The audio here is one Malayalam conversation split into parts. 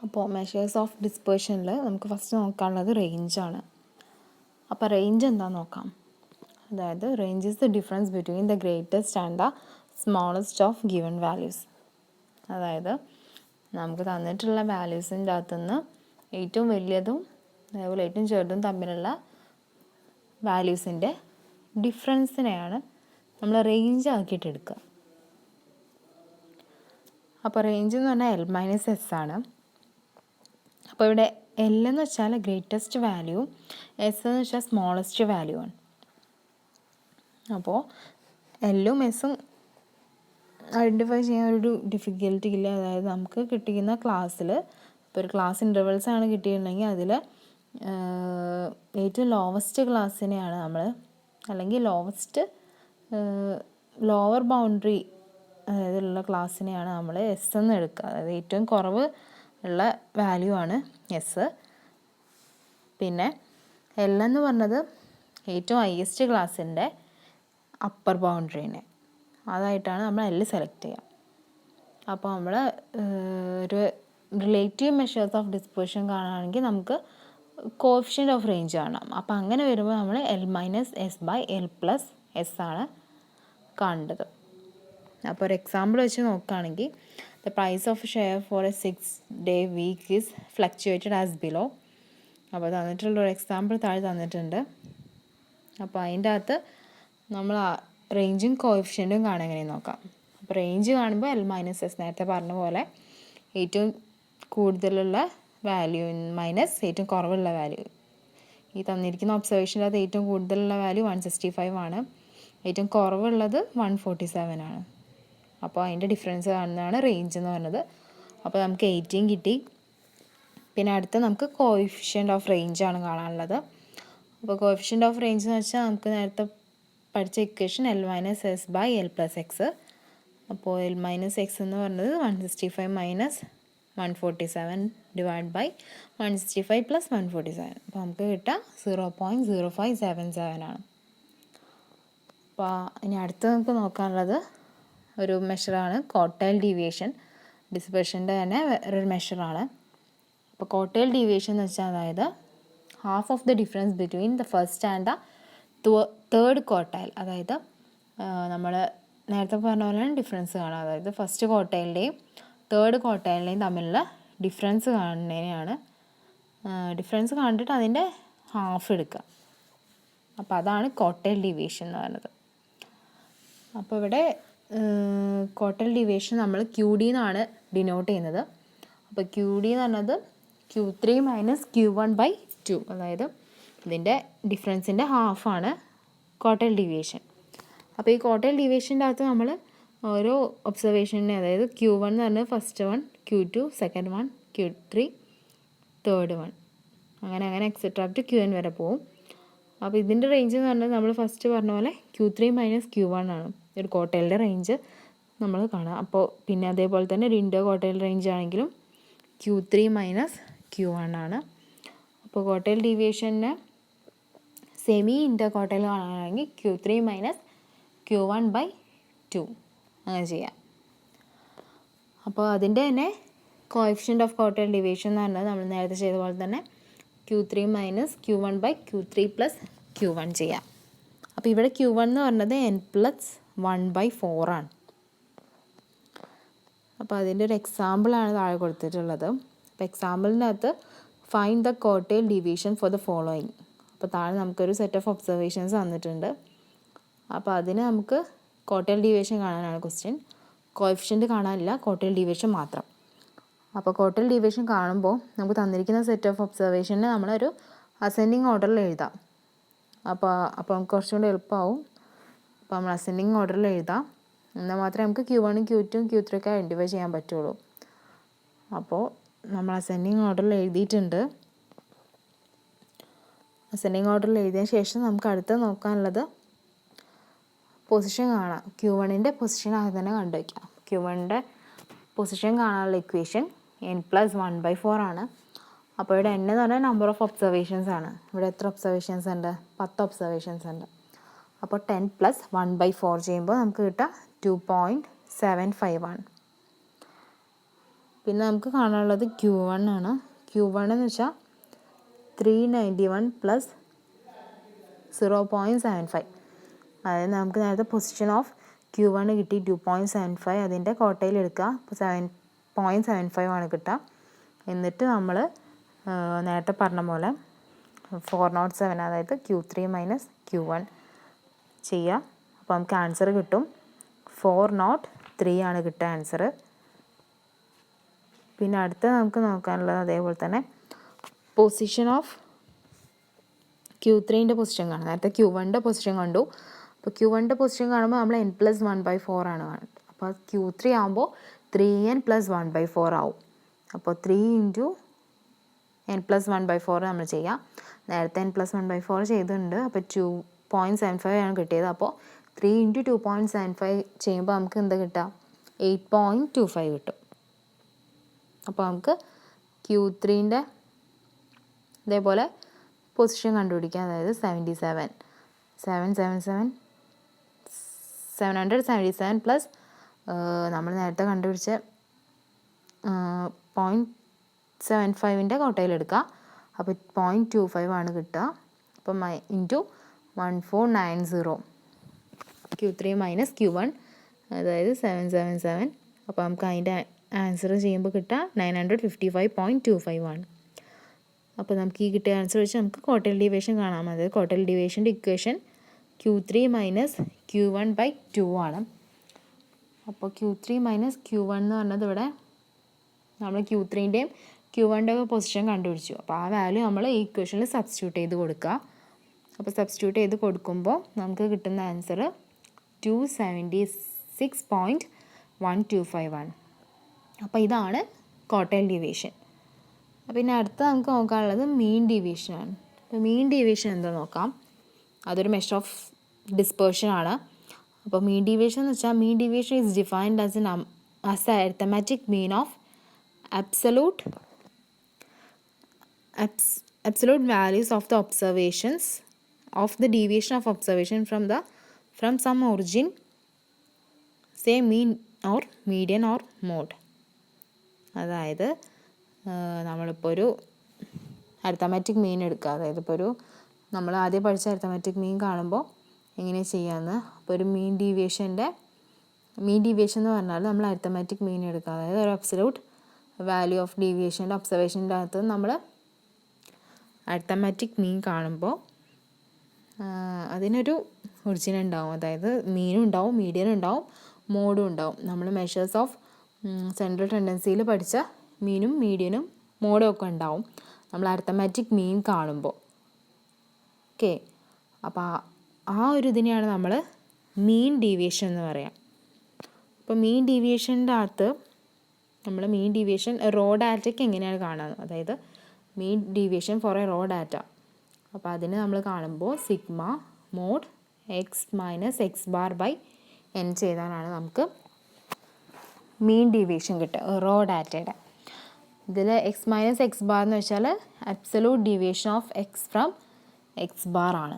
അപ്പോൾ മെഷേഴ്സ് ഓഫ് ഡിസ്പേർഷനിൽ നമുക്ക് ഫസ്റ്റ് നോക്കാനുള്ളത് റേഞ്ചാണ്. അപ്പോൾ റേഞ്ച് എന്താണെന്ന് നോക്കാം. അതായത് range is the difference between the greatest and the smallest of given values. അതായത് നമുക്ക് തന്നിട്ടുള്ള വാല്യൂസിൻ്റെ അകത്തുനിന്ന് ഏറ്റവും വലിയതും അതേപോലെ ഏറ്റവും ചെറുതും തമ്മിലുള്ള വാല്യൂസിൻ്റെ ഡിഫറൻസിനെയാണ് നമ്മൾ റേഞ്ച് ആക്കിയിട്ട് എടുക്കുക. അപ്പോൾ റേഞ്ച് എന്ന് പറഞ്ഞാൽ L-S ആണ്. അപ്പോൾ ഇവിടെ L എന്ന് വെച്ചാൽ ഗ്രേറ്റസ്റ്റ് വാല്യൂ, S എന്ന് വെച്ചാൽ സ്മോളസ്റ്റ് വാല്യൂ ആണ്. അപ്പോൾ L-ഉം S-ഉം ഐഡൻറ്റിഫൈ ചെയ്യാൻ ഒരു ഡിഫിക്കൽട്ടി ഇല്ല. അതായത് നമുക്ക് കിട്ടിക്കുന്ന ക്ലാസ്സിൽ ഇപ്പോൾ ഒരു ക്ലാസ് ഇൻ്റർവെൽസ് ആണ് കിട്ടിയിട്ടുണ്ടെങ്കിൽ അതിൽ ഏറ്റവും ലോവസ്റ്റ് ക്ലാസ്സിനെയാണ് നമ്മൾ, അല്ലെങ്കിൽ ലോവർ ബൗണ്ടറി അതായത് ഉള്ള ക്ലാസ്സിനെയാണ് നമ്മൾ S എന്ന് എടുക്കുക. അതായത് ഏറ്റവും കുറവ് ഉള്ള വാല്യൂ ആണ് S. പിന്നെ L എന്ന് പറഞ്ഞത് ഏറ്റവും ഹയസ്റ്റ് ക്ലാസ്സിൻ്റെ അപ്പർ ബൗണ്ടറീനെ, അതായിട്ടാണ് നമ്മൾ L സെലക്ട് ചെയ്യുക. അപ്പോൾ നമ്മൾ ഒരു റിലേറ്റീവ് മെഷേഴ്സ് ഓഫ് ഡിസ്പേർഷൻ കാണുകയാണെങ്കിൽ നമുക്ക് കോഎഫിഷ്യൻ്റ് ഓഫ് റേഞ്ച് കാണാം. അപ്പോൾ അങ്ങനെ വരുമ്പോൾ നമ്മൾ L-S/L+S ആണ് കാണേണ്ടത്. അപ്പോൾ ഒരു എക്സാമ്പിൾ വെച്ച് നോക്കുകയാണെങ്കിൽ the price of share for a 6-day week is fluctuated as below. അപ്പോൾ തന്നിട്ടുള്ളൊരു എക്സാമ്പിൾ താഴെ തന്നിട്ടുണ്ട്. അപ്പോൾ അതിൻ്റെ അകത്ത് നമ്മൾ റേഞ്ചും കോഎഫിഷ്യൻറ്റും കാണാൻ എങ്ങനെയും നോക്കാം. അപ്പോൾ റേഞ്ച് കാണുമ്പോൾ L-S, നേരത്തെ പറഞ്ഞ പോലെ ഏറ്റവും കൂടുതലുള്ള വാല്യൂ മൈനസ് ഏറ്റവും കുറവുള്ള വാല്യൂ. ഈ തന്നിരിക്കുന്ന ഒബ്സർവേഷൻ്റെ അകത്ത് ഏറ്റവും കൂടുതലുള്ള വാല്യൂ 165 ആണ്, ഏറ്റവും കുറവുള്ളത് 147 ആണ്. അപ്പോൾ അതിൻ്റെ ഡിഫറൻസ് കാണുന്നതാണ് റേഞ്ച് എന്ന് പറയുന്നത്. അപ്പോൾ നമുക്ക് 18 കിട്ടി. പിന്നെ അടുത്ത നമുക്ക് കോഎഫിഷ്യൻ്റ് ഓഫ് റേഞ്ച് ആണ് കാണാനുള്ളത്. അപ്പോൾ കോഎഫിഷ്യൻ്റ് ഓഫ് റേഞ്ച് എന്ന് വെച്ചാൽ നമുക്ക് നേരത്തെ പഠിച്ച ഇക്വേഷൻ L-S/L+X. അപ്പോൾ L-X എന്ന് പറയുന്നത് 165 മൈനസ് 147 ഡിവൈഡ് ബൈ 165 പ്ലസ് 147. അപ്പോൾ നമുക്ക് കിട്ടുക 0.0577 ആണ്. അപ്പോൾ ഇനി അടുത്ത് നമുക്ക് നോക്കാനുള്ളത് ഒരു മെഷറാണ് ക്വാർട്ടൈൽ ഡീവിയേഷൻ. ഡിസ്പെർഷൻ്റെ തന്നെ വേറൊരു മെഷറാണ്. അപ്പോൾ ക്വാർട്ടൈൽ ഡീവിയേഷൻ എന്ന് വെച്ചാൽ അതായത് half of the difference between the first and the third quartile. അതായത് നമ്മൾ നേരത്തെ പറഞ്ഞ പോലെയാണ് ഡിഫറൻസ് കാണുക. അതായത് ഫസ്റ്റ് ക്വാർട്ടൈലിൻ്റെയും തേർഡ് ക്വാർട്ടൈലിൻ്റെയും തമ്മിലുള്ള ഡിഫറൻസ് കാണുന്നതിനെയാണ് ഡിഫറൻസ് കണ്ടിട്ട് അതിൻ്റെ ഹാഫ് എടുക്കുക. അപ്പോൾ അതാണ് ക്വാർട്ടൈൽ ഡീവിയേഷൻ എന്ന് പറയുന്നത്. അപ്പോൾ ഇവിടെ ക്വാർട്ടൈൽ ഡീവിയേഷൻ നമ്മൾ QD എന്നാണ് ഡിനോട്ട് ചെയ്യുന്നത്. അപ്പോൾ QD എന്ന് പറഞ്ഞത് Q3 മൈനസ് Q1/2. അതായത് ഇതിൻ്റെ ഡിഫറൻസിൻ്റെ ഹാഫാണ് ക്വാർട്ടൈൽ ഡീവിയേഷൻ. അപ്പോൾ ഈ ക്വാർട്ടൈൽ ഡീവിയേഷൻ്റെ അകത്ത് നമ്മൾ ഓരോ ഒബ്സർവേഷനെ, അതായത് Q1 എന്ന് പറഞ്ഞാൽ first one, Q2 second one, Q3 third one, അങ്ങനെ എക്സെട്ര അപ് ടു Qn വരെ പോവും. അപ്പോൾ ഇതിൻ്റെ റേഞ്ച് എന്ന് പറഞ്ഞാൽ നമ്മൾ ഫസ്റ്റ് പറഞ്ഞ പോലെ Q3 മൈനസ് Q1 ആണ് ഒരു ക്വാർട്ടൈലിൻ്റെ റേഞ്ച് നമ്മൾ കാണാം. അപ്പോൾ പിന്നെ അതേപോലെ തന്നെ ഒരു ഇൻ്റർ ക്വാർട്ടൈൽ റേഞ്ച് ആണെങ്കിലും Q3 മൈനസ് Q1 ആണ്. അപ്പോൾ ക്വാർട്ടൈൽ ഡീവിയേഷനെ സെമി ഇൻ്റർ ക്വാർട്ടൈൽ കാണുകയാണെങ്കിൽ Q3 മൈനസ് Q1/2 അങ്ങനെ ചെയ്യാം. അപ്പോൾ അതിൻ്റെ തന്നെ കോഎഫിഷ്യൻ്റ് ഓഫ് ക്വാർട്ടൈൽ ഡീവിയേഷൻ എന്ന് പറഞ്ഞത് നമ്മൾ നേരത്തെ ചെയ്ത പോലെ തന്നെ Q3 minus Q1/Q3 plus Q1 ചെയ്യാം. അപ്പോൾ ഇവിടെ Q1 എന്ന് പറഞ്ഞത് n+1/4 ആണ്. അപ്പോൾ അതിൻ്റെ ഒരു എക്സാമ്പിളാണ് താഴെ കൊടുത്തിട്ടുള്ളത്. അപ്പോൾ എക്സാമ്പിളിൻ്റെ അകത്ത് find the quartile deviation for the following. അപ്പോൾ താഴെ നമുക്കൊരു സെറ്റ് ഓഫ് ഒബ്സർവേഷൻസ് തന്നിട്ടുണ്ട്. അപ്പോൾ അതിന് നമുക്ക് ക്വാർട്ടൈൽ ഡീവിയേഷൻ കാണാനാണ് ക്വസ്റ്റ്യൻ. കോഎഫിഷ്യൻ്റ് കാണാനില്ല, ക്വാർട്ടൈൽ ഡീവിയേഷൻ മാത്രം. അപ്പോൾ ക്വാർട്ടൈൽ ഡീവിയേഷൻ കാണുമ്പോൾ നമുക്ക് തന്നിരിക്കുന്ന സെറ്റ് ഓഫ് ഒബ്സർവേഷനെ നമ്മളൊരു അസെൻഡിങ് ഓർഡറിൽ എഴുതാം. അപ്പോൾ നമുക്ക് കുറച്ചും കൂടി എളുപ്പമാവും. അപ്പോൾ നമ്മൾ അസെൻഡിങ് ഓർഡറിൽ എഴുതാം. എന്നാൽ മാത്രമേ നമുക്ക് Q1, Q2, Q3 ഒക്കെ ഐഡൻറ്റിഫൈ ചെയ്യാൻ പറ്റുള്ളൂ. അപ്പോൾ നമ്മൾ അസെൻഡിങ് ഓർഡറിൽ എഴുതിയിട്ടുണ്ട്. അസെൻഡിങ് ഓർഡറിൽ എഴുതിയ ശേഷം നമുക്ക് അടുത്ത് നോക്കാനുള്ളത് പൊസിഷൻ കാണാം. Q1ൻ്റെ പൊസിഷൻ ആദ്യം തന്നെ കണ്ടുവയ്ക്കാം. Q1ൻ്റെ പൊസിഷൻ കാണാനുള്ള ഇക്വേഷൻ n+1/4 ആണ്. അപ്പോൾ ഇവിടെ n എന്ന് പറഞ്ഞാൽ നമ്പർ ഓഫ് ഒബ്സർവേഷൻസ് ആണ്. ഇവിടെ എത്ര ഒബ്സർവേഷൻസ് ഉണ്ട്? 10 ഒബ്സർവേഷൻസ് ഉണ്ട്. അപ്പോൾ 10 + 1/4 ചെയ്യുമ്പോൾ നമുക്ക് കിട്ടുക 2.75 ആണ്. പിന്നെ നമുക്ക് കാണാനുള്ളത് Q1 ആണ്. Q1 എന്ന് വെച്ചാൽ 391 പ്ലസ് 0.75. അതായത് നമുക്ക് നേരത്തെ പൊസിഷൻ ഓഫ് Q1 കിട്ടി 2.75. അതിൻ്റെ കോട്ടയിൽ എടുക്കുക. അപ്പോൾ 7.75 ആണ് കിട്ടുക. എന്നിട്ട് നമ്മൾ നേരത്തെ പറഞ്ഞ പോലെ 407, അതായത് Q3 മൈനസ് Q1 ചെയ്യുക. അപ്പോൾ നമുക്ക് ആൻസർ കിട്ടും 403 ആണ് കിട്ടുക ആൻസർ. പിന്നെ അടുത്ത നമുക്ക് നോക്കാനുള്ളത് അതേപോലെ തന്നെ പൊസിഷൻ ഓഫ് Q3ൻ്റെ പൊസിഷൻ കാണാം. നേരത്തെ Q1ൻ്റെ പൊസിഷൻ കണ്ടു. അപ്പോൾ Q1ൻ്റെ പൊസിഷൻ കാണുമ്പോൾ നമ്മൾ n+1/4 ആണ് കാണുന്നത്. അപ്പോൾ Q3 ആകുമ്പോൾ 3n+1/4 ആവും. അപ്പോൾ 3 × n+1/4 നമ്മൾ ചെയ്യാം. നേരത്തെ n+1/4 ചെയ്തിട്ടുണ്ട്. അപ്പോൾ 2.75 ആണ് കിട്ടിയത്. അപ്പോൾ 3 × 2.75 ചെയ്യുമ്പോൾ നമുക്ക് എന്താ കിട്ടുക? 8.25 കിട്ടും. അപ്പോൾ നമുക്ക് Q3ൻ്റെ ഇതേപോലെ പൊസിഷൻ കണ്ടുപിടിക്കാം. അതായത് 777 പ്ലസ് നമ്മൾ നേരത്തെ കണ്ടുപിടിച്ച 0.75ൻ്റെ കോട്ടയിലെടുക്കുക. അപ്പോൾ 0.25 ആണ് കിട്ടുക. അപ്പം ഇൻറ്റു 1490 Q3 മൈനസ് Q1, അതായത് 777. അപ്പോൾ നമുക്ക് അതിൻ്റെ ആൻസർ ചെയ്യുമ്പോൾ കിട്ടുക 955.25 ആണ്. അപ്പോൾ നമുക്ക് ഈ കിട്ടിയ ആൻസർ വെച്ച് നമുക്ക് ക്വാർട്ടൈൽ ഡീവിയേഷൻ കാണാം. അതായത് quartile ഡീവിയേഷൻ്റെ equation Q3 minus Q1/2 ആണ്. അപ്പോൾ Q3 മൈനസ് Q1 എന്ന് പറഞ്ഞത് ഇവിടെ നമ്മൾ Q3ൻ്റെയും Q1ൻ്റെ പൊസിഷൻ കണ്ടുപിടിച്ചു. അപ്പോൾ ആ വാല്യൂ നമ്മൾ ഈ ഇക്വേഷനിൽ സബ്സ്റ്റിറ്റ്യൂട്ട് ചെയ്ത് കൊടുക്കുക. അപ്പോൾ സബ്സ്റ്റിറ്റ്യൂട്ട് ചെയ്ത് കൊടുക്കുമ്പോൾ നമുക്ക് കിട്ടുന്ന ആൻസർ 276.125 ആണ്. അപ്പോൾ ഇതാണ് ക്വാർട്ടൈൽ ഡീവിയേഷൻ. പിന്നെ അടുത്ത നമുക്ക് നോക്കാനുള്ളത് മീൻ ഡീവിയേഷനാണ്. അപ്പോൾ മീൻ ഡീവിയേഷൻ എന്താ നോക്കാം. അതൊരു മെഷർ ഓഫ് ഡിസ്പേർഷൻ ആണ്. അപ്പോൾ മീൻ ഡീവിയേഷൻ എന്ന് വെച്ചാൽ mean deviation is defined as A arithmetic mean of absolute values of the observations of the deviation of observation from some origin, say mean or median or mode. അതായത് നമ്മളിപ്പോൾ ഒരു അരിത്തമാറ്റിക് മീൻ എടുക്കുക. അതായത് ഇപ്പോൾ നമ്മൾ ആദ്യം പഠിച്ച അരിത്തമാറ്റിക് മീൻ കാണുമ്പോൾ എങ്ങനെ ചെയ്യാമെന്ന്. അപ്പോൾ ഒരു മീൻ ഡീവിയേഷൻ എന്ന് പറഞ്ഞാൽ നമ്മൾ അരിത്തമാറ്റിക് മീൻ എടുക്കുക. അതായത് ഒരു അബ്സല്യൂട്ട് വാല്യൂ ഓഫ് ഡീവിയേഷൻ്റെ ഒബ്സർവേഷൻ്റെ അകത്ത് നമ്മൾ അരിത്തമാറ്റിക് മീൻ കാണുമ്പോൾ അതിനൊരു ഒറിജിൻ ഉണ്ടാവും. അതായത് മീനും ഉണ്ടാവും, മീഡിയനും ഉണ്ടാവും, മോഡും ഉണ്ടാവും. നമ്മൾ മെഷേഴ്സ് ഓഫ് സെൻട്രൽ ടെൻഡൻസിയിൽ പഠിച്ച മീനും മീഡിയനും മോഡും ഒക്കെ ഉണ്ടാവും നമ്മൾ അരിത്തമാറ്റിക് മീൻ കാണുമ്പോൾ. ഓക്കെ, അപ്പോൾ ആ ഒരു ഇതിനെയാണ് നമ്മൾ മീൻ ഡീവിയേഷൻ എന്ന് പറയാം. അപ്പോൾ മീൻ ഡീവിയേഷൻ്റെ അകത്ത് നമ്മൾ മീൻ ഡീവിയേഷൻ റോ ഡാറ്റയ്ക്ക് എങ്ങനെയാണ് കാണുന്നത്. അതായത് mean deviation for a raw data. അപ്പോൾ അതിന് നമ്മൾ കാണുമ്പോൾ sigma mod x minus x bar by n ചെയ്താലാണ് നമുക്ക് മീൻ ഡീവിയേഷൻ കിട്ടുക റോ ഡാറ്റയുടെ. ഇതിൽ എക്സ് മൈനസ് എക്സ് ബാർ എന്ന് വെച്ചാൽ absolute deviation of X from X bar ആണ്.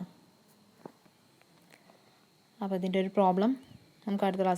അപ്പോൾ ഇതിൻ്റെ ഒരു പ്രോബ്ലം നമുക്ക് അടുത്ത ക്ലാസ്